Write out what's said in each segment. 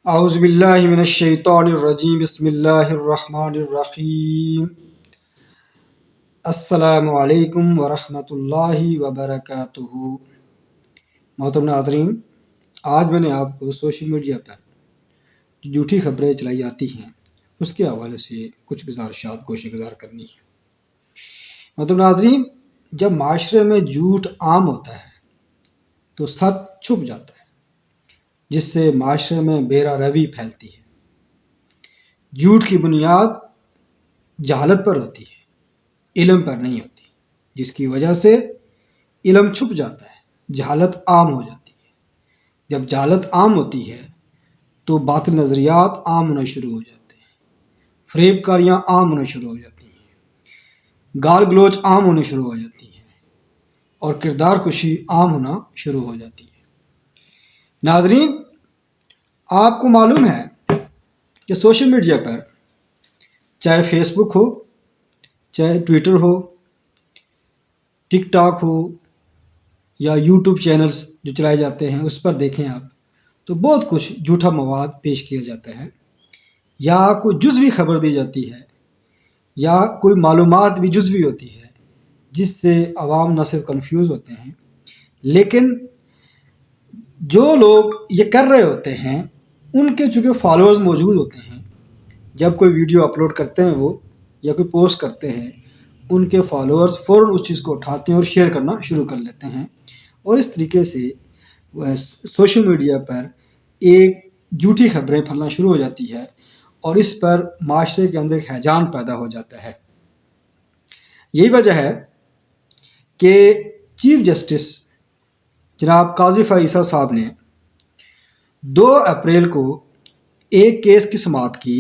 اعوذ باللہ من الشیطان الرجیم بسم اللہ الرحمن الرحیم السلام علیکم ورحمۃ اللہ وبرکاتہ۔ محترم ناظرین، آج میں نے آپ کو سوشل میڈیا پر جو جھوٹی خبریں چلائی جاتی ہیں اس کے حوالے سے کچھ گزارشات گوشہ گزار کرنی ہے۔ محترم ناظرین، جب معاشرے میں جھوٹ عام ہوتا ہے تو سچ چھپ جاتا ہے، جس سے معاشرے میں بیرا روی پھیلتی ہے۔ جھوٹ کی بنیاد جہالت پر ہوتی ہے، علم پر نہیں ہوتی، جس کی وجہ سے علم چھپ جاتا ہے، جہالت عام ہو جاتی ہے۔ جب جہالت عام ہوتی ہے تو باطل نظریات عام ہونا شروع ہو جاتے ہیں، فریب کاریاں عام ہونا شروع ہو جاتی ہیں، گال گلوچ عام ہونے شروع ہو جاتی ہیں اور کردار کشی عام ہونا شروع ہو جاتی ہے۔ ناظرین، آپ کو معلوم ہے کہ سوشل میڈیا پر چاہے فیس بک ہو، چاہے ٹویٹر ہو، ٹک ٹاک ہو یا یوٹیوب چینلز جو چلائے جاتے ہیں، اس پر دیکھیں آپ تو بہت کچھ جھوٹا مواد پیش کیا جاتا ہے، یا کوئی جزوی خبر دی جاتی ہے، یا کوئی معلومات بھی جزوی ہوتی ہے، جس سے عوام نہ صرف کنفیوز ہوتے ہیں، لیکن جو لوگ یہ کر رہے ہوتے ہیں ان کے چونکہ فالوورز موجود ہوتے ہیں، جب کوئی ویڈیو اپلوڈ کرتے ہیں وہ یا کوئی پوسٹ کرتے ہیں، ان کے فالوورز فوراً اس چیز کو اٹھاتے ہیں اور شیئر کرنا شروع کر لیتے ہیں، اور اس طریقے سے سوشل میڈیا پر ایک جھوٹی خبریں پھیلنا شروع ہو جاتی ہے اور اس پر معاشرے کے اندر ایک ہیجان پیدا ہو جاتا ہے۔ یہی وجہ ہے کہ چیف جسٹس جناب قاضی فائز صاحب نے 2 اپریل کو ایک کیس کی سماعت کی۔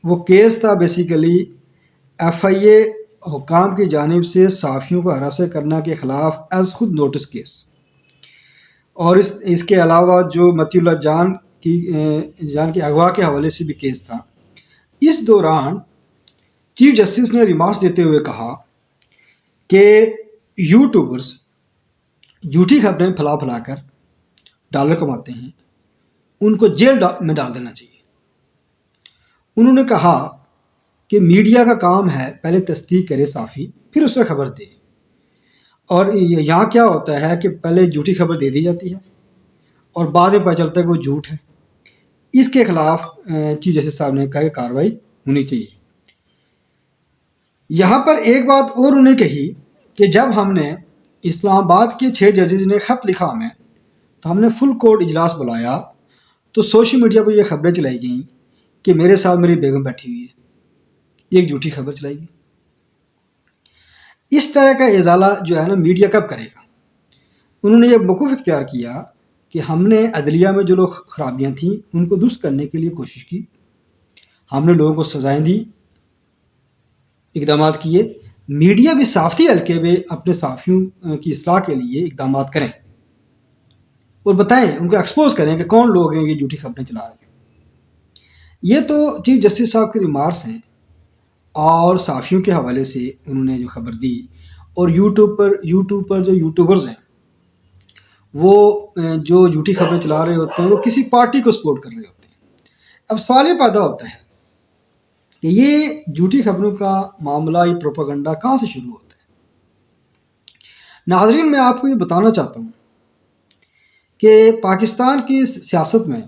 وہ کیس تھا بیسیکلی ایف آئی اے حکام کی جانب سے صحافیوں کو ہراساں کرنا کے خلاف ایز خود نوٹس کیس، اور اس کے علاوہ جو متی اللہ جان کی اغوا کے حوالے سے بھی کیس تھا۔ اس دوران چیف جسٹس نے ریمارکس دیتے ہوئے کہا کہ یوٹیوبرز جھوٹی خبریں پھیلا کر ڈالر کماتے ہیں، ان کو جیل میں ڈال دینا چاہیے۔ انہوں نے کہا کہ میڈیا کا کام ہے پہلے تصدیق کرے صحافی، پھر اس پہ خبر دے، اور یہاں کیا ہوتا ہے کہ پہلے جھوٹی خبر دے دی جاتی ہے اور بعد میں پتہ چلتا ہے کہ وہ جھوٹ ہے۔ اس کے خلاف چیف جسٹس صاحب نے کہا کہ کارروائی ہونی چاہیے۔ یہاں پر ایک بات اور انہوں نے کہی کہ جب ہم نے اسلام آباد کے 6 ججز نے خط لکھا ہمیں، تو ہم نے فل کورٹ اجلاس بلایا، تو سوشل میڈیا پر یہ خبریں چلائی گئیں کہ میرے ساتھ میری بیگم بیٹھی ہوئی ہے، یہ ایک جھوٹی خبر چلائی گئی۔ اس طرح کا ازالہ جو ہے نا میڈیا کب کرے گا؟ انہوں نے یہ موقف اختیار کیا کہ ہم نے عدلیہ میں جو لوگ خرابیاں تھیں ان کو درست کرنے کے لیے کوشش کی، ہم نے لوگوں کو سزائیں دی، اقدامات کیے۔ میڈیا بھی صحافتی حلقے میں اپنے صحافیوں کی اصلاح کے لیے اقدامات کریں اور بتائیں، ان کو ایکسپوز کریں کہ کون لوگ ہیں یہ جھوٹی خبریں چلا رہے ہیں۔ یہ تو چیف جسٹس صاحب کے ریمارکس ہیں، اور صحافیوں کے حوالے سے انہوں نے جو خبر دی، اور یوٹیوب پر جو یوٹیوبرز ہیں وہ جو جھوٹی خبریں چلا رہے ہوتے ہیں وہ کسی پارٹی کو سپورٹ کر رہے ہوتے ہیں۔ اب سوال یہ پیدا ہوتا ہے کہ یہ جھوٹی خبروں کا معاملہ، یہ پروپیگنڈا کہاں سے شروع ہوتا ہے؟ ناظرین، میں آپ کو یہ بتانا چاہتا ہوں کہ پاکستان کی سیاست میں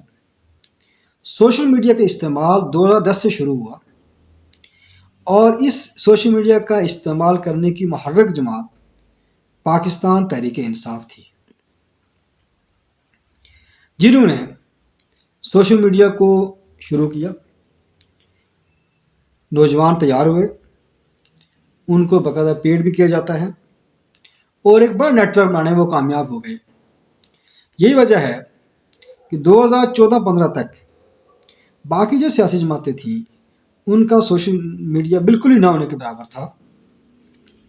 سوشل میڈیا کا استعمال 2010 سے شروع ہوا، اور اس سوشل میڈیا کا استعمال کرنے کی محرک جماعت پاکستان تحریک انصاف تھی، جنہوں نے سوشل میڈیا کو شروع کیا۔ نوجوان تیار ہوئے، ان کو باقاعدہ پیڈ بھی کیا جاتا ہے، اور ایک بڑا نیٹ ورک بنانے میں وہ کامیاب ہو گئے۔ یہی وجہ ہے کہ 2014-15 تک باقی جو سیاسی جماعتیں تھیں ان کا سوشل میڈیا بالکل ہی نہ ہونے کے برابر تھا۔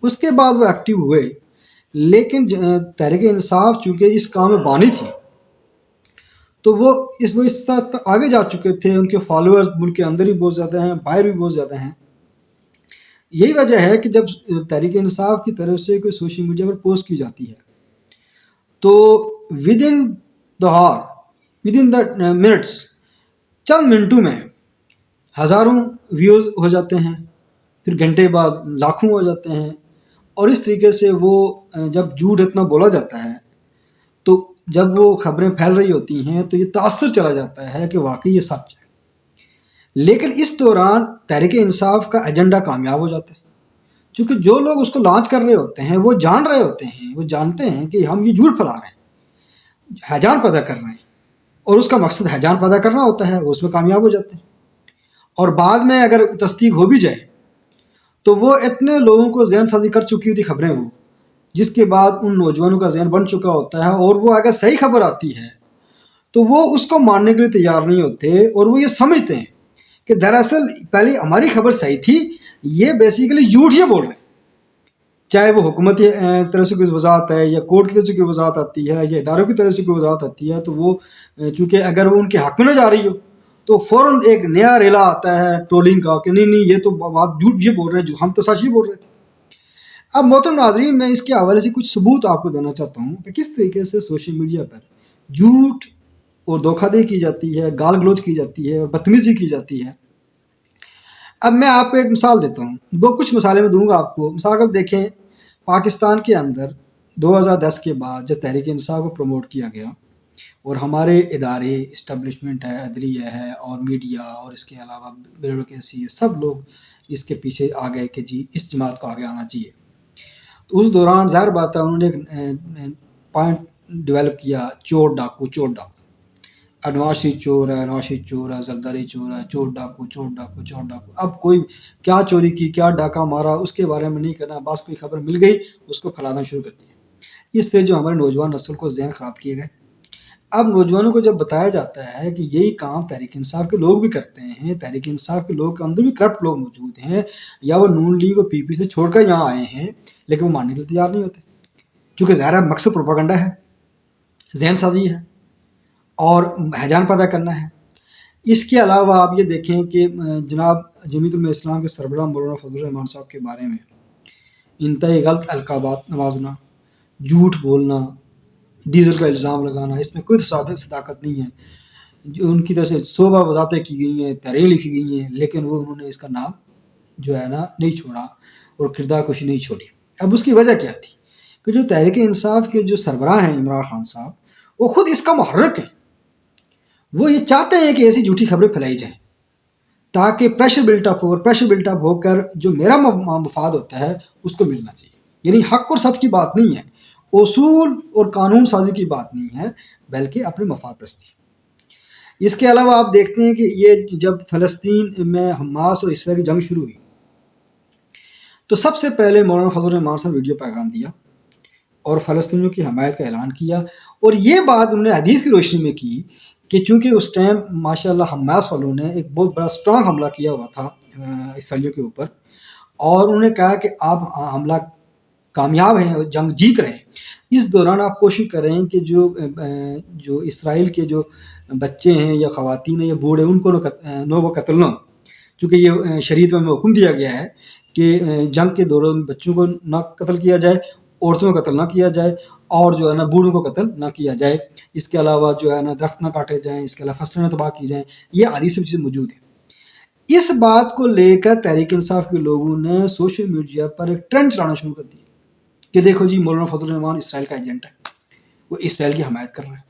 اس کے بعد وہ ایکٹیو ہوئے، لیکن تحریک انصاف چونکہ اس کام میں بانی تھی تو وہ اس تک آگے جا چکے تھے، ان کے فالوورز ملک کے اندر ہی بہت زیادہ ہیں، باہر بھی بہت زیادہ ہیں۔ یہی وجہ ہے کہ جب تحریک انصاف کی طرف سے کوئی سوشل میڈیا پر پوسٹ کی جاتی ہے تو ود ان دا منٹس چند منٹوں میں ہزاروں ویوز ہو جاتے ہیں، پھر گھنٹے بعد لاکھوں ہو جاتے ہیں، اور اس طریقے سے وہ جب جھوٹ اتنا بولا جاتا ہے تو جب وہ خبریں پھیل رہی ہوتی ہیں تو یہ تاثر چلا جاتا ہے کہ واقعی یہ سچ ہے، لیکن اس دوران تحریک انصاف کا ایجنڈا کامیاب ہو جاتا ہے، کیونکہ جو لوگ اس کو لانچ کر رہے ہوتے ہیں وہ جان رہے ہوتے ہیں، وہ جانتے ہیں کہ ہم یہ جھوٹ پھیلا رہے ہیں، ہیجان پیدا کر رہے ہیں، اور اس کا مقصد ہیجان پیدا کرنا ہوتا ہے، وہ اس میں کامیاب ہو جاتے ہیں، اور بعد میں اگر تصدیق ہو بھی جائے تو وہ اتنے لوگوں کو ذہن سازی کر چکی ہوتی خبریں، وہ جس کے بعد ان نوجوانوں کا ذہن بن چکا ہوتا ہے، اور وہ اگر صحیح خبر آتی ہے تو وہ اس کو ماننے کے لیے تیار نہیں ہوتے، اور وہ یہ سمجھتے ہیں کہ دراصل پہلے ہماری خبر صحیح تھی، یہ بیسیکلی جھوٹ ہی بول رہے ہیں، چاہے وہ حکومتی طرف سے کوئی وضاحت ہے یا کورٹ کی طرف سے کوئی وضاحت آتی ہے یا اداروں کی طرف سے کوئی وضاحت آتی ہے، تو وہ چونکہ اگر وہ ان کے حق میں نہ جا رہی ہو تو فوراً ایک نیا ریلا آتا ہے ٹرولنگ کا کہ نہیں یہ تو بات جھوٹ یہ بول رہے ہیں، جو ہم تو سچ ہی بول رہے تھے۔ اب محترم ناظرین، میں اس کے حوالے سے کچھ ثبوت آپ کو دینا چاہتا ہوں کہ کس طریقے سے سوشل میڈیا پر جھوٹ اور دھوکہ دہی کی جاتی ہے، گال گلوچ کی جاتی ہے اور بدتمیزی کی جاتی ہے۔ اب میں آپ کو ایک مثال دیتا ہوں، کچھ مثالیں میں دوں گا آپ کو۔ مثال اگر دیکھیں، پاکستان کے اندر 2010 کے بعد جب تحریک انصاف کو پروموٹ کیا گیا اور ہمارے ادارے اسٹیبلشمنٹ ہے، عدلیہ ہے اور میڈیا اور اس کے علاوہ بیوروکریسی، سب لوگ اس کے پیچھے آ گئے کہ جی اس جماعت کو آگے آنا چاہیے، تو اس دوران ظاہر بات ہے انہوں نے ایک پوائنٹ ڈیولپ کیا، چور ڈاکو چور ڈاکو، نواز شریف چور ہے، نواز شریف چور ہے، زرداری چور ہے، چور ڈاکو چور ڈاکو چور ڈاکو۔ اب کوئی کیا چوری کی، کیا ڈاکہ مارا، اس کے بارے میں نہیں کرنا، بس کوئی خبر مل گئی اس کو پھیلانا شروع کر دیا۔ اس سے جو ہمارے نوجوان نسل کو ذہن خراب کیے گئے۔ اب نوجوانوں کو جب بتایا جاتا ہے کہ یہی کام تحریک انصاف کے لوگ بھی کرتے ہیں، تحریک انصاف کے لوگ کے اندر بھی کرپٹ لوگ موجود ہیں، یا وہ نون لیگ اور پی پی سے چھوڑ کر یہاں آئے ہیں، لیکن وہ ماننے کے لیے تیار نہیں ہوتے، کیونکہ ظاہر مقصد پروپیگنڈا ہے، ذہن سازی ہے اور ہیجان پیدا کرنا ہے۔ اس کے علاوہ آپ یہ دیکھیں کہ جناب جمعیت علماء اسلام کے سربراہ مولانا فضل الرحمان صاحب کے بارے میں انتہائی غلط القابات نوازنا، جھوٹ بولنا، ڈیزل کا الزام لگانا، اس میں کوئی صداقت نہیں ہے۔ جو ان کی طرف سے 100 بار وضاحتیں کی گئی ہیں، تحریریں لکھی گئی ہیں، لیکن وہ انہوں نے اس کا نام جو ہے نا نہیں چھوڑا اور کردار کشی نہیں چھوڑی۔ اب اس کی وجہ کیا تھی کہ جو تحریک انصاف کے جو سربراہ ہیں عمران خان صاحب، وہ خود اس کا محرک ہیں، وہ یہ چاہتے ہیں کہ ایسی جھوٹی خبریں پھیلائی جائیں تاکہ پریشر بلٹ اپ ہو کر جو میرا مفاد ہوتا ہے اس کو ملنا چاہیے۔ یعنی حق اور سچ کی بات نہیں ہے، اصول اور قانون سازی کی بات نہیں ہے، بلکہ اپنے مفاد پرستی۔ اس کے علاوہ آپ دیکھتے ہیں کہ یہ جب فلسطین میں حماس اور اسرائیل کی جنگ شروع ہوئی تو سب سے پہلے مولانا فضل الرحمان صاحب ویڈیو پیغام دیا اور فلسطینیوں کی حمایت کا اعلان کیا، اور یہ بات انہوں نے حدیث کی روشنی میں کی کہ چونکہ اس ٹائم ماشاءاللہ حماس والوں نے ایک بہت بڑا اسٹرانگ حملہ کیا ہوا تھا اسرائیلیوں کے اوپر، اور انہوں نے کہا کہ آپ حملہ کامیاب ہیں، جنگ جیت رہے ہیں، اس دوران آپ کوشش کریں کہ جو اسرائیل کے جو بچے ہیں یا خواتین ہیں یا بوڑھے، ان کو وہ قتل نہ ہو، کیونکہ یہ شریعت میں حکم دیا گیا ہے کہ جنگ کے دوران بچوں کو نہ قتل کیا جائے، عورتوں کو قتل نہ کیا جائے، اور جو ہے نا بوڑھوں کو قتل نہ کیا جائے، اس کے علاوہ جو ہے نا درخت نہ کاٹے جائیں، اس کے علاوہ فصلیں نہ تباہ کی جائیں، یہ حدیث میں چیزیں موجود ہیں۔ اس بات کو لے کر تحریک انصاف کے لوگوں نے سوشل میڈیا پر ایک ٹرینڈ چلانا شروع کر دیا کہ دیکھو جی مولانا فضل الرحمان اسرائیل کا ایجنٹ ہے، وہ اسرائیل کی حمایت کر رہے ہیں۔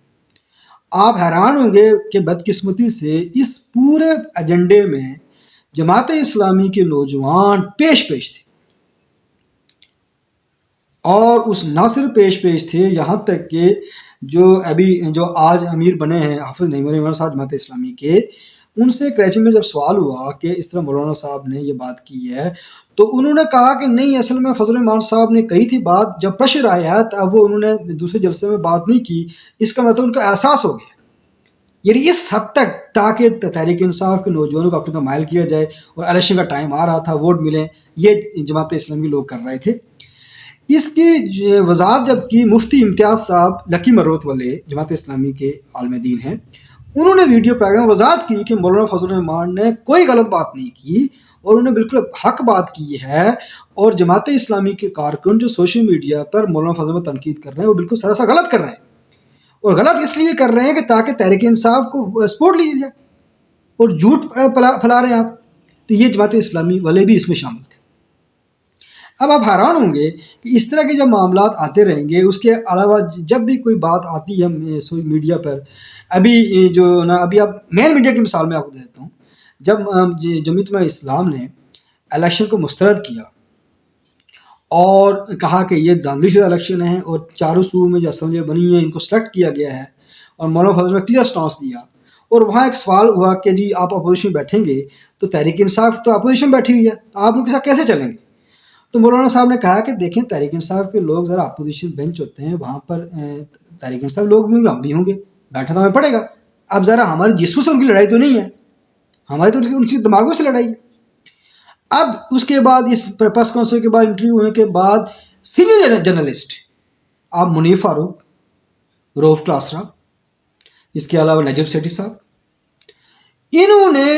آپ حیران ہوں گے کہ بدقسمتی سے اس پورے ایجنڈے میں جماعت اسلامی کے نوجوان پیش تھے، اور اس نہ صرف پیش تھے، یہاں تک کہ جو آج امیر بنے ہیں حافظ نعیم الرحمن صاحب جماعت اسلامی کے، ان سے کراچی میں جب سوال ہوا کہ اس طرح مولانا صاحب نے یہ بات کی ہے، تو انہوں نے کہا کہ نہیں، اصل میں فضل الرحمان صاحب نے کہی تھی بات، جب پریشر آیا ہے تب وہ انہوں نے دوسرے جلسے میں بات نہیں کی، اس کا مطلب ان کا احساس ہو گیا۔ یعنی اس حد تک تاکہ تحریک انصاف کے نوجوانوں کو اپنے طرف مائل کیا جائے، اور الیکشن کا ٹائم آ رہا تھا، ووٹ ملیں، یہ جماعت اسلامی لوگ کر رہے تھے۔ اس کی وضاحت جب کی مفتی امتیاز صاحب لکی مروت والے جماعت اسلامی کے عالم دین ہیں، انہوں نے ویڈیو پیغام وضاحت کی کہ مولانا فضل الرحمان نے کوئی غلط بات نہیں کی اور انہوں نے بالکل حق بات کی ہے، اور جماعت اسلامی کے کارکن جو سوشل میڈیا پر مولانا فضل میں تنقید کر رہے ہیں وہ بالکل سراسر غلط کر رہے ہیں، اور غلط اس لیے کر رہے ہیں کہ تاکہ تحریک انصاف کو سپورٹ لی جائے۔ اور جھوٹ پھیلا رہے ہیں آپ، تو یہ جماعت اسلامی والے بھی اس میں شامل تھے۔ اب آپ حیران ہوں گے کہ اس طرح کے جب معاملات آتے رہیں گے، اس کے علاوہ جب بھی کوئی بات آتی ہے سوشل میڈیا پر، ابھی جو نا ابھی آپ مین میڈیا کی مثال میں آپ کو دیتا ہوں، جب جمعیت اسلام نے الیکشن کو مسترد کیا اور کہا کہ یہ دھاندلی شدہ الیکشن ہے اور چاروں صوبوں میں جو اسمبلیاں بنی ہیں ان کو سلیکٹ کیا گیا ہے، اور مولانا فضل نے کلیئر سٹانس دیا، اور وہاں ایک سوال ہوا کہ جی آپ اپوزیشن بیٹھیں گے تو تحریک انصاف تو اپوزیشن بیٹھی ہوئی ہے، آپ ان کے ساتھ کیسے چلیں گے؟ تو مولانا صاحب نے کہا کہ دیکھیں تحریک انصاف کے لوگ ذرا اپوزیشن بینچ ہوتے ہیں، وہاں پر تحریک انصاف لوگ بھی ہوں گے، ہم بھی ہوں گے، بیٹھنا تو ہمیں پڑے گا۔ اب ذرا ہمارے جسم سے ان کی لڑائی تو نہیں ہے، ہماری تو ان کی دماغوں سے لڑائی ہے۔ اب اس کے بعد اس پریس کانفرنس کے بعد انٹرویو ہونے کے بعد سینئر جرنلسٹ آپ منیف فاروق، روف کلاسرا، اس کے علاوہ نجم سیٹھی صاحب، انہوں نے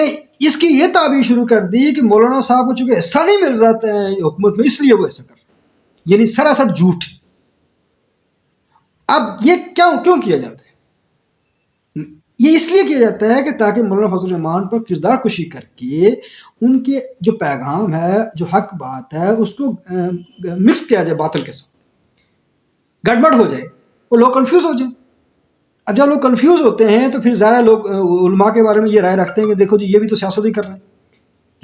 اس کی یہ تعبیر شروع کر دی کہ مولانا صاحب کو چونکہ حصہ نہیں مل رہا تھا حکومت میں، اس لیے وہ ایسا کر رہے ہیں، یعنی سراسر جھوٹ۔ اب یہ کیوں کیا جاتا ہے؟ یہ اس لیے کیا جاتا ہے کہ تاکہ مولانا فضل الرحمان پر کردار کشی کر کے ان کے جو پیغام ہے، جو حق بات ہے، اس کو مکس کیا جائے باطل کے ساتھ، گڑبڑ ہو جائے اور لوگ کنفیوز ہو جائیں۔ اب جب لوگ کنفیوز ہوتے ہیں تو پھر ظاہر لوگ علماء کے بارے میں یہ رائے رکھتے ہیں کہ دیکھو جی یہ بھی تو سیاست ہی کر رہے ہیں،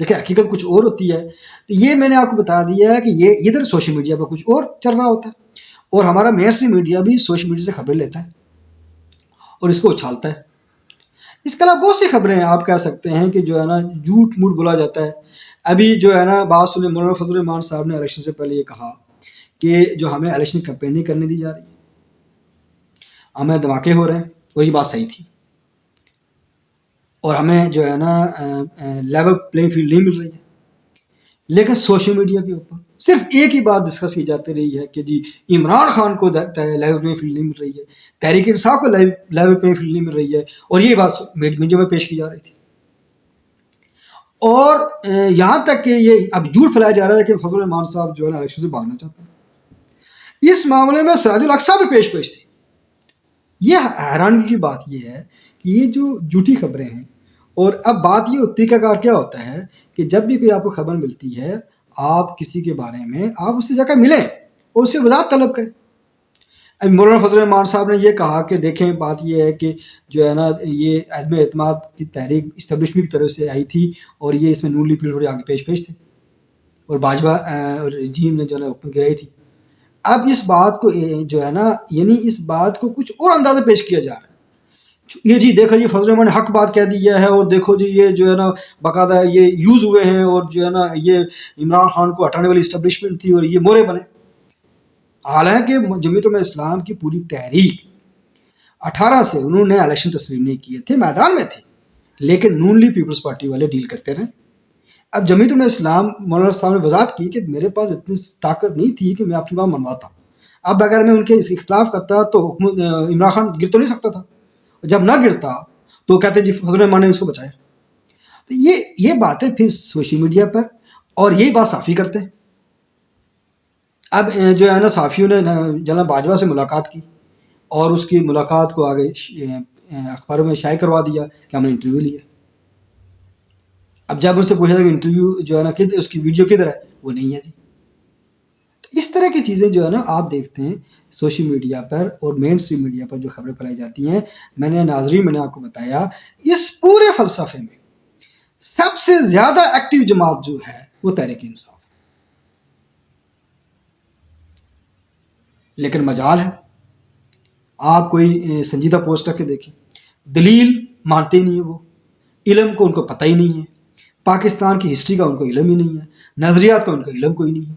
لیکن حقیقت کچھ اور ہوتی ہے۔ تو یہ میں نے آپ کو بتا دیا ہے کہ یہ ادھر سوشل میڈیا پر کچھ اور چل رہا ہوتا ہے، اور ہمارا مین اسٹریم میڈیا بھی سوشل میڈیا سے خبریں لیتا ہے اور اس کو اچھالتا ہے۔ اس کے علاوہ بہت سی خبریں ہیں آپ کہہ سکتے ہیں کہ جو ہے نا جھوٹ موٹ بولا جاتا ہے۔ ابھی جو ہے نا بات سنیں، مولانا فضل الرحمان صاحب نے الیکشن سے پہلے یہ کہا کہ جو ہمیں الیکشن کمپین نہیں کرنے دی جا رہی ہے، ہمیں دھماکے ہو رہے ہیں، اور یہ بات صحیح تھی، اور ہمیں جو ہے نا لیول پلینگ فیلڈ نہیں مل رہی ہے۔ لیکن سوشل میڈیا کے اوپر صرف ایک ہی بات ڈسکس کی جاتی رہی ہے کہ جی عمران خان کو لیول پلینگ فیلڈ نہیں مل رہی ہے، تحریک انصاف کو لیول پلینگ فیلڈ نہیں مل رہی ہے، اور یہ بات میڈیا میں پیش کی جا رہی تھی۔ اور یہاں تک کہ یہ اب جھوٹ پھیلایا جا رہا ہے کہ فضل الرحمان صاحب جو ہے نا الیکشن سے بھاگنا چاہتے ہیں۔ اس معاملے میں سراج الاقصیٰ بھی پیش تھی۔ یہ حیرانگی کی بات یہ ہے کہ یہ جو جھوٹی خبریں ہیں، اور اب بات یہ طریقہ کار کیا ہوتا ہے کہ جب بھی کوئی آپ کو خبر ملتی ہے، آپ کسی کے بارے میں آپ اس سے جا کر ملیں اور اس سے وضاحت طلب کریں۔ اب مولانا فضل الرحمان صاحب نے یہ کہا کہ دیکھیں بات یہ ہے کہ جو ہے نا یہ عدم اعتماد کی تحریک اسٹیبلشمنٹ کی طرف سے آئی تھی، اور یہ اس میں نون لیگ تھوڑے آگے پیش تھے، اور باجوہ رجیم نے جو ہے نا حکم گرائی تھی۔ اب اس بات کو جو ہے نا یعنی اس بات کو کچھ اور انداز میں پیش کیا جا رہا ہے، یہ جی دیکھو جی فضل الرحمان نے حق بات کہہ دی ہے، اور دیکھو جی یہ جو ہے نا باقاعدہ یہ یوز ہوئے ہیں، اور جو ہے نا یہ عمران خان کو ہٹانے والی اسٹیبلشمنٹ تھی اور یہ مورے بنے۔ حالانکہ جمعیت اسلام کی پوری تحریک 18 سے انہوں نے الیکشن تسلیم نہیں کیے تھے، میدان میں تھے، لیکن نون لیگ پیپلز پارٹی والے ڈیل کرتے رہے۔ اب جمعیت اسلام مولانا صاحب نے وضاحت کی کہ میرے پاس اتنی طاقت نہیں تھی کہ میں اپنی بات منواتا، اب اگر میں ان کے اختلاف کرتا تو عمران خان گر تو نہیں سکتا تھا، جب نہ گرتا تو کہتے جی فضل الرحمان نے اس کو بچایا۔ تو یہ باتیں پھر سوشل میڈیا پر، اور یہی بات صحافی کرتے ہیں۔ اب جو ہے نا صحافیوں نے جنرل باجوہ سے ملاقات کی، اور اس کی ملاقات کو آگے اخباروں میں شائع کروا دیا کہ ہم نے انٹرویو لیا۔ اب جب ان سے پوچھا تھا کہ انٹرویو جو ہے نا اس کی ویڈیو کدھر ہے، وہ نہیں ہے جی۔ تو اس طرح کی چیزیں جو ہے نا آپ دیکھتے ہیں سوشل میڈیا پر اور مین اسٹریم میڈیا پر جو خبریں پھیلائی جاتی ہیں۔ میں نے آپ کو بتایا اس پورے فلسفے میں سب سے زیادہ ایکٹیو جماعت جو ہے وہ تحریک انصاف، لیکن مجال ہے آپ کوئی سنجیدہ پوسٹ رکھ کے دیکھیں، دلیل مانتے ہی نہیں ہے، وہ علم کو ان کو پتہ ہی نہیں ہے، پاکستان کی ہسٹری کا ان کو علم ہی نہیں ہے، نظریات کا ان کا علم کوئی نہیں ہے۔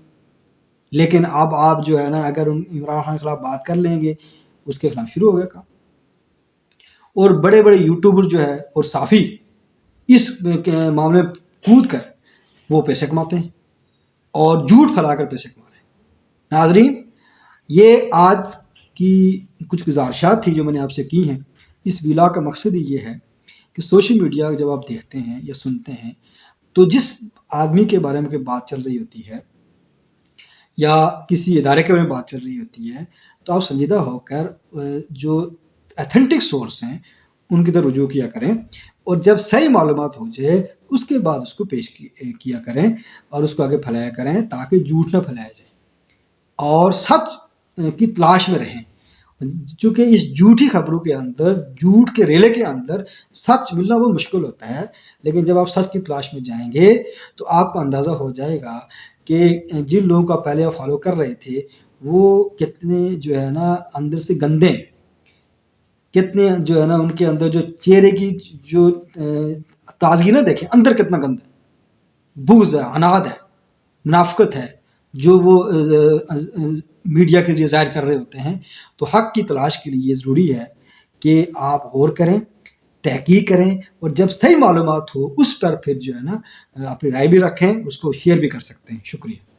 لیکن اب آپ جو ہے نا اگر عمران خان کے خلاف بات کر لیں گے، اس کے خلاف شروع ہو گیا کام۔ اور بڑے بڑے یوٹیوبر جو ہے اور صحافی اس معاملے میں کود کر وہ پیسے کماتے ہیں اور جھوٹ پھیلا کر پیسے کما رہے ہیں۔ ناظرین، یہ آج کی کچھ گزارشات تھی جو میں نے آپ سے کی ہیں۔ اس ویلا کا مقصد ہی یہ ہے کہ سوشل میڈیا جب آپ دیکھتے ہیں یا سنتے ہیں تو جس آدمی کے بارے میں بات چل رہی ہوتی ہے یا کسی ادارے کے بارے میں بات چل رہی ہوتی ہے تو آپ سنجیدہ ہو کر جو ایتھنٹک سورس ہیں ان کی طرف رجوع کیا کریں۔ اور جب صحیح معلومات ہو جائے اس کے بعد اس کو پیش کیا کریں اور اس کو آگے پھیلایا کریں تاکہ جھوٹ نہ پھیلایا جائے اور سچ کی تلاش میں رہیں، چونکہ اس جھوٹی خبروں کے اندر، جھوٹ کے ریلے کے اندر سچ ملنا وہ مشکل ہوتا ہے، لیکن جب آپ سچ کی تلاش میں جائیں گے تو آپ کا اندازہ ہو جائے گا کہ جن لوگوں کا پہلے آپ فالو کر رہے تھے وہ کتنے جو ہے نا اندر سے گندے ہیں، کتنے جو ہے نا ان کے اندر جو چہرے کی جو تازگی نہ دیکھیں، اندر کتنا گندا ہے، بغض ہے، عناد ہے، منافقت ہے، جو وہ میڈیا کے ذریعے ظاہر کر رہے ہوتے ہیں۔ تو حق کی تلاش کے لیے یہ ضروری ہے کہ آپ غور کریں، تحقیق کریں، اور جب صحیح معلومات ہو اس پر پھر جو ہے نا اپنی رائے بھی رکھیں، اس کو شیئر بھی کر سکتے ہیں۔ شکریہ۔